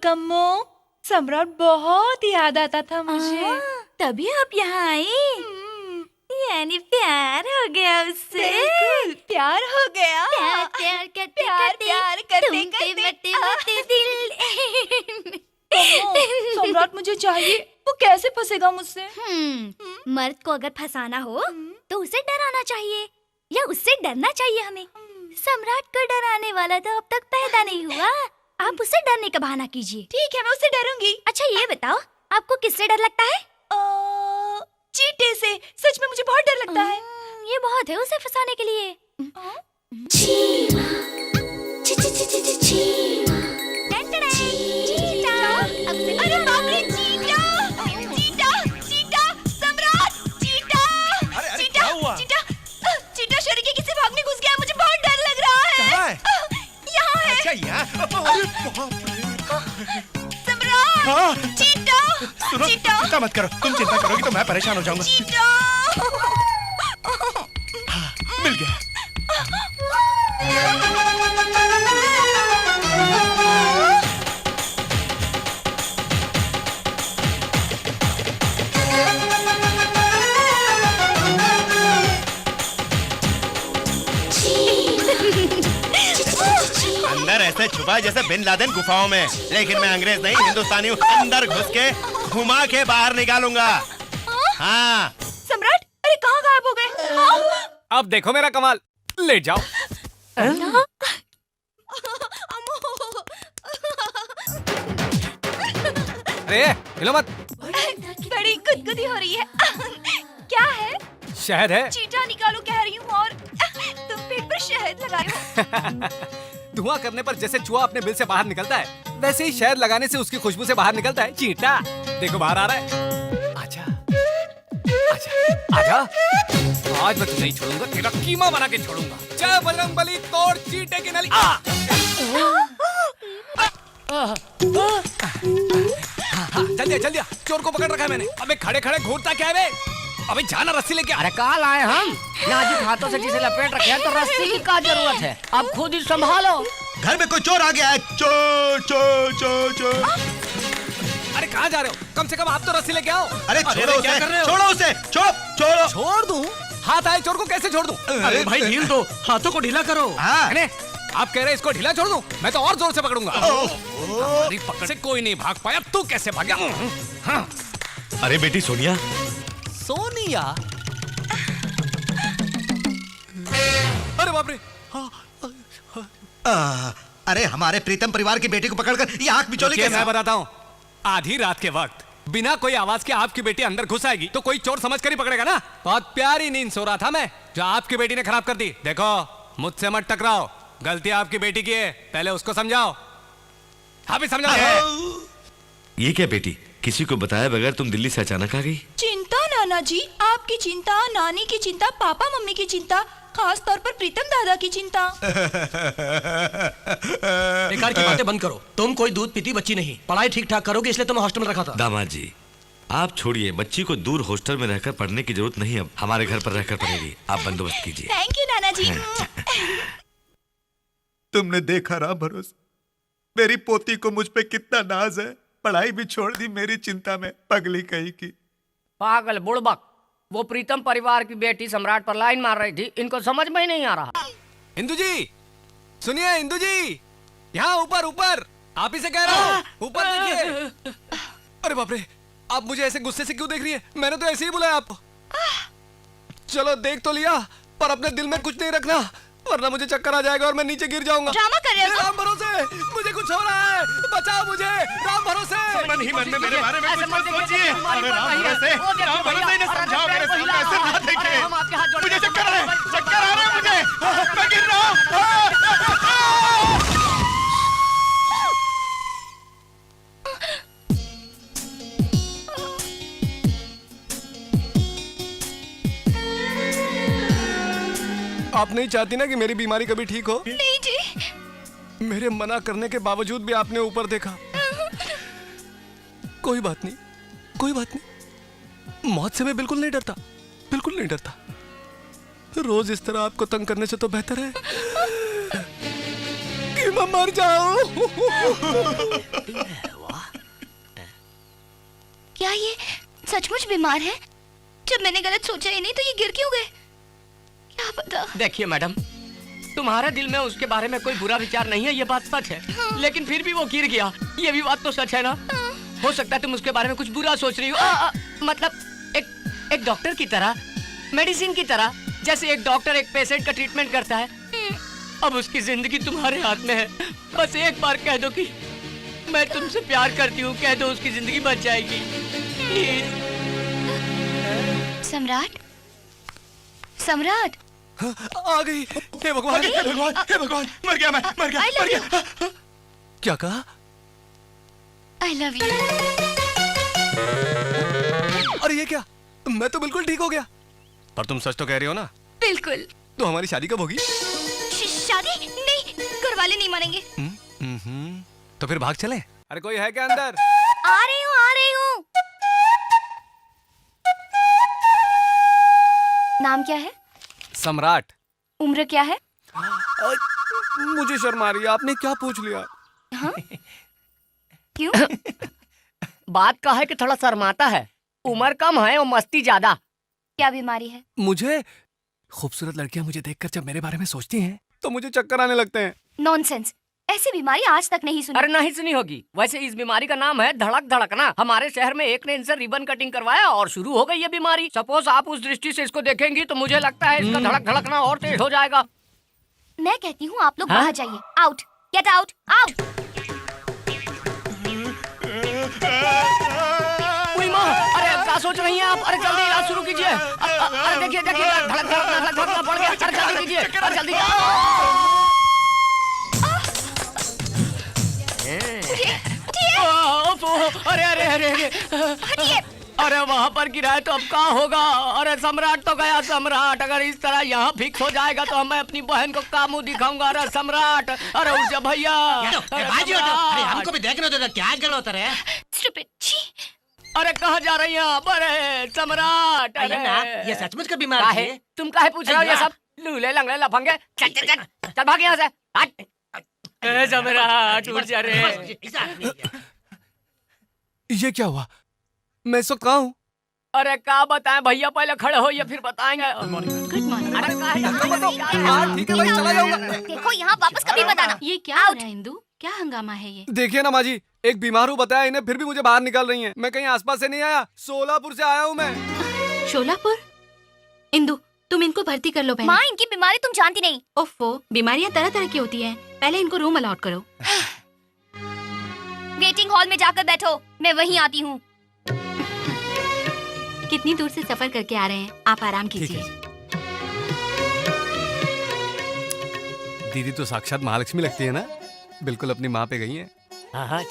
कम्मो, सम्राट बहुत याद आता था मुझे। तभी आप यहाँ आई। यानी प्यार हो गया उससे। बिल्कुल, प्यार हो गया। प्यार प्यार करते प्यार करते प्यार करते तुम पे करते मते मते दिल। कम्मो, सम्राट मुझे चाहिए, वो कैसे फंसेगा मुझसे? मर्द को अगर फंसाना हो तो उसे डराना चाहिए या उससे डरना चाहिए हमें। सम्राट को डराने वाला तो अब तक पैदा नहीं हुआ। आप उससे डरने का बहाना कीजिए। ठीक है, मैं उससे डरूंगी। अच्छा ये बताओ, आपको किससे डर लगता है? चींटे से। सच में मुझे बहुत डर लगता है। ये बहुत है उसे फंसाने के लिए। अरे बाप रे, चींटा! चींटा! चींटा! सम्राट! चींटा! अरे क्या हुआ? चींटा शरीर के किसी भाग में घुस गया है, मुझे बहुत डर लग रहा है। कहाँ है? यहाँ है। अच्छा यहाँ? अरे बाप रे! सम्राट! हाँ। चींटा! सुनो, चींटा! चिंता मत करो। तुम चिंता करोगी तो मैं परेशान हो जाऊंगा। चींटा! मिल गया। अंदर ऐसे छुपा जैसे बिन लादेन गुफाओं में, लेकिन मैं अंग्रेज नहीं हिंदुस्तानी हूँ। अंदर घुस के घुमा के बाहर निकालूंगा। हाँ। सम्राट, अरे कहाँ गायब हो गए? अब देखो मेरा कमाल, लेट जाओ। अरे हिलो मत। बड़ी गुदगुदी हो रही है। क्या है? शहद है। चींटा निकालो कह रही हूँ और तुम पेट पर शहद लगाए हो। धुआं करने पर जैसे चूहा अपने बिल से बाहर निकलता है, वैसे ही शहद लगाने से उसकी खुशबू से बाहर निकलता है चींटा। देखो बाहर आ रहा है। आजा, आजा, आजा। आज मैं तुझे नहीं छोड़ूंगा, तेरा कीमा बना के छोड़ूंगा। जय बजरंगबली, तोड़ चींटे की नली। जल्दी जल्दी, चोर को पकड़ रखा है मैंने। अबे खड़े खड़े घूरता क्या है बे? अबे जाना रस्सी लेके। अरे कहाँ लाए हम? नाजुक हाथों से जिसे लपेट रखे हैं तो रस्सी की क्या जरूरत है? अब खुद ही संभालो। घर में कोई चोर आ गया है। चोर चोर चोर चोर। अरे कहाँ जा रहे हो? कम से कम आप तो रस्सी लेके आओ। अरे छोड़ो क्या उसे, कर रहे हो? छोड़ो उसे, छोड़ो। छोड़ दूं? हाथ आए चोर को कैसे छोड़ दूं? अरे भाई ढील दो, हाथों को ढीला करो। हाँ। आप कह रहे इसको ढीला छोड़ दूं? मैं तो और जोर से पकड़ूंगा। हमारी पकड़ से कोई नहीं भाग पाया, तू कैसे भागा? हाँ। अरे बेटी सोनिया। सोनिया? अरे बाप रे। अरे हमारे प्रीतम परिवार की बेटी को पकड़कर ये आंख बिचौली कैसे? मैं बताता हूँ। आधी रात के वक्त बिना कोई आवाज के आपकी बेटी अंदर घुस आएगी तो कोई चोर समझ कर ही पकड़ेगा ना। बहुत प्यारी नींद सो रहा था मैं, जो आपकी बेटी ने खराब कर दी। देखो मुझसे मत टकराओ, गलती आपकी बेटी की है, पहले उसको समझाओ। हाँ भी समझाओ। ये क्या बेटी, किसी को बताया बगैर तुम दिल्ली से अचानक आ गई? चिंता नाना जी, आपकी चिंता, नानी की चिंता, पापा मम्मी की चिंता, खास तौर पर प्रीतम दादा की चिंता। बेकार की बातें बंद करो। तुम कोई दूध पीती बच्ची नहीं, पढ़ाई ठीक ठाक करोगे इसलिए तुम्हें हॉस्टल में रखा था। दामाद जी आप छोड़िए, बच्ची को दूर हॉस्टल में रहकर पढ़ने की जरूरत नहीं, अब हमारे घर पर रहकर पढ़ेगी। आप बंदोबस्त कीजिए। थैंक यू नाना जी। तुमने देखा राम भरोसे, मेरी पोती को मुझ पे कितना नाज है। पढ़ाई भी छोड़ दी मेरी चिंता में, पगली कहीं की। पागल बुड़बक, वो प्रीतम परिवार की बेटी सम्राट पर लाइन मार रही थी, इनको समझ में ही नहीं आ रहा। इंदु जी सुनिए, इंदु जी यहाँ ऊपर ऊपर, आप ही से कह रहा हूँ, ऊपर देखिए। अरे बाप रे, आप मुझे ऐसे गुस्से से क्यों देख रही है? मैंने तो ऐसे ही बुलाया आपको। चलो देख तो लिया, पर अपने दिल में कुछ नहीं रखना, वरना मुझे चक्कर आ जाएगा और मैं नीचे गिर जाऊंगा। ड्रामा कर रहे हो? राम भरोसे, मुझे कुछ हो रहा है, बचाओ मुझे, राम भरोसे। मन ही मन में मेरे बारे में कुछ मत सोचिए। अरे राम भरोसे इन्हें समझाओ, मेरे सामने ऐसे ना देखें। मुझे चक्कर आ रहे हैं मुझे, मैं गिर रहा हूँ। आप नहीं चाहती ना कि मेरी बीमारी कभी ठीक हो? नहीं जी। मेरे मना करने के बावजूद भी आपने ऊपर देखा। कोई बात नहीं, कोई बात नहीं, मौत से मैं बिल्कुल नहीं डरता, बिल्कुल नहीं डरता। रोज इस तरह आपको तंग करने से तो बेहतर है कि मैं मर जाओ। क्या ये सचमुच बीमार है? जब मैंने गलत सोचा ही नहीं तो ये गिर क्यों गए? क्या पता। देखिए मैडम, तुम्हारे दिल में उसके बारे में कोई बुरा विचार नहीं है, ये बात सच है। लेकिन फिर भी वो गिर गया, ये भी बात तो सच है ना? हो सकता है तुम उसके बारे में कुछ बुरा सोच रही हो। मतलब एक डॉक्टर की तरह, मेडिसिन की तरह, जैसे एक डॉक्टर एक पेशेंट का ट्रीटमेंट करता है। अब उसकी जिंदगी तुम्हारे हाथ में है। बस एक बार कह दो कि मैं तुमसे प्यार करती हूँ, कह दो, उसकी जिंदगी बच जाएगी। प्लीज। सम्राट, सम्राट। आ गई। हे भगवान, हे भगवान, हे भगवान, मर गया मैं, मर गया, I love मर गया। क्या कहा? I love you. अरे ये क्या? मैं तो बिल्कुल ठीक हो गया। पर तुम सच तो कह रही हो ना? बिल्कुल। तो हमारी शादी कब होगी? शादी नहीं, घर वाले नहीं मानेंगे। तो फिर भाग चलें? अरे कोई है क्या अंदर? आ रही हूँ, आ रही हूँ। नाम क्या है? सम्राट। उम्र क्या है? मुझे शर्म आ रही है, आपने क्या पूछ लिया? हाँ? क्यों? बात का है कि थोड़ा शर्माता है, उम्र कम है और मस्ती ज्यादा। क्या बीमारी है? मुझे खूबसूरत लड़कियां मुझे देखकर जब मेरे बारे में सोचती हैं तो मुझे चक्कर आने लगते हैं। नॉनसेंस, ऐसी बीमारी आज तक नहीं सुनी। अरे नहीं सुनी होगी। वैसे इस बीमारी का नाम है धड़क धड़कना। हमारे शहर में एक ने इनसे रिबन कटिंग करवाया और शुरू हो गई ये बीमारी। सपोज आप उस दृष्टि से इसको देखेंगी तो मुझे लगता है इसका धड़क धड़कना और तेज हो जाएगा। मैं कहती हूँ आप लोग हाँ? बाहर जाइए। Out, get out, out. अरे क्या सोच रही हैं आप? अरे जल्दी इलाज शुरू कीजिए। अरे देखिए देखिए, धड़क धड़कना बढ़ गया। अरे जल्दी कीजिए, अरे जल्दी। अरे अरे अरे अरे, अरे वहाँ पर गिरा है तो अब क्या होगा? अरे सम्राट तो गया। सम्राट अगर इस तरह यहाँ फिक्स हो जाएगा तो मैं अपनी बहन को क्या मुंह दिखाऊंगा? अरे सम्राट, अरे उठ जा भैया। अरे हमको भी देखने दो, क्या गलत होता है? Stupid. छी। अरे कहाँ जा रही हैं आप? अरे सम्राट, अरे ना, ये सचमुच का बीमार काहे? है। तुम काहे पूछ रहे हो ये सब? लूले लंगड़े लफंगे, चल चल चल चल भाग यहाँ से। हट। ए सम्राट, उठ जा रे। ये क्या हुआ? मैं इस वक्त कहाँ हूँ? अरे क्या बताएं भैया, पहले खड़े हो, ये फिर बताएंगे। Good morning. अरे काहे? हाँ ठीक है भाई, चला जाऊंगा। देखो यहाँ वापस कभी मत आना। ये क्या हो रहा है इंदु? क्या हंगामा है ये? देखिए ना माँ जी, एक बीमार हूँ बताया इन्हें, फिर भी मुझे बाहर निकाल रही हैं। मैं कहीं आसपास से नहीं आया, सोलापुर से आया हूँ मैं। शोलापुर? इंदु, तुम इनको भर्ती कर लो बहन। माँ, इनकी बीमारी तुम जानती नहीं। ओफो, बीमारियां तरह तरह की होती हैं। पहले इनको रूम अलॉट करो। वेटिंग हॉल में जाकर बैठो, मैं वहीं आती हूँ। कितनी दूर से सफर करके आ रहे हैं, आप आराम कीजिए। दीदी तो साक्षात महालक्ष्मी लगती है ना, बिल्कुल अपनी माँ पे गई है। हाँ,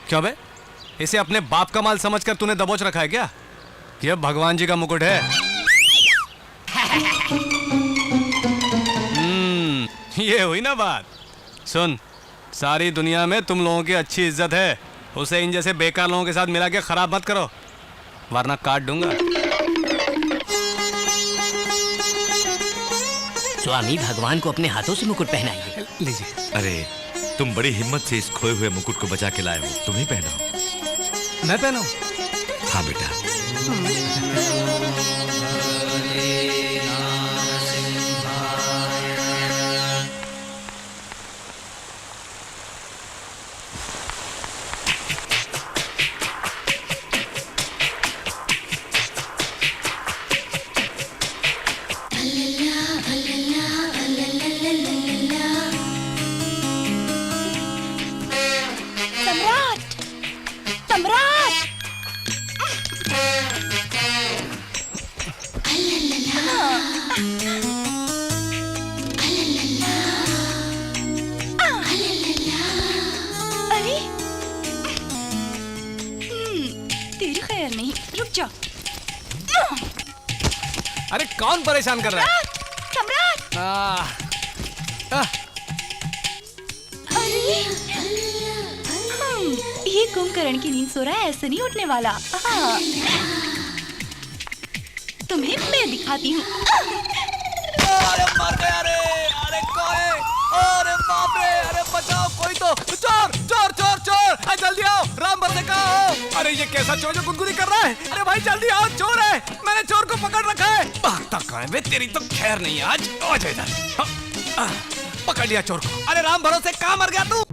क्या बे? इसे अपने बाप का माल समझकर तूने दबोच रखा है क्या? यह भगवान जी का मुकुट है। ये हुई ना बात। सुन, सारी दुनिया में तुम लोगों की अच्छी इज्जत है, उसे इन जैसे बेकार लोगों के साथ मिला के खराब मत करो, वरना काट दूंगा। स्वामी भगवान को अपने हाथों से मुकुट पहनाइए। लीजिए। अरे तुम बड़ी हिम्मत से इस खोए हुए मुकुट को बचा के लाए हो, तुम ही पहनाओ। मैं पहनाऊं? हाँ बेटा। अरे तेरी खैर नहीं, रुक जा। अरे कौन परेशान कर रहा है? सम्राट, अरे ये कुंभकर्ण की नींद सो रहा है, ऐसे नहीं उठने वाला। तुम्हें मैं दिखाती हूँ। अरे मर गया रे, अरे कोई, अरे बाप रे, अरे बचाओ कोई तो, चोर चोर चोर चोर, अरे जल्दी आओ, राम भरोसे कहाँ हो? अरे ये कैसा चोर जो गुदगुदी कर रहा है? अरे भाई जल्दी आओ, चोर है, मैंने चोर को पकड़ रखा है। भागता कहाँ है बे, तेरी तो खैर नहीं आज, आ जा इधर। पकड़ लिया चोर को। अरे राम भरोसे कहाँ मर गया तू?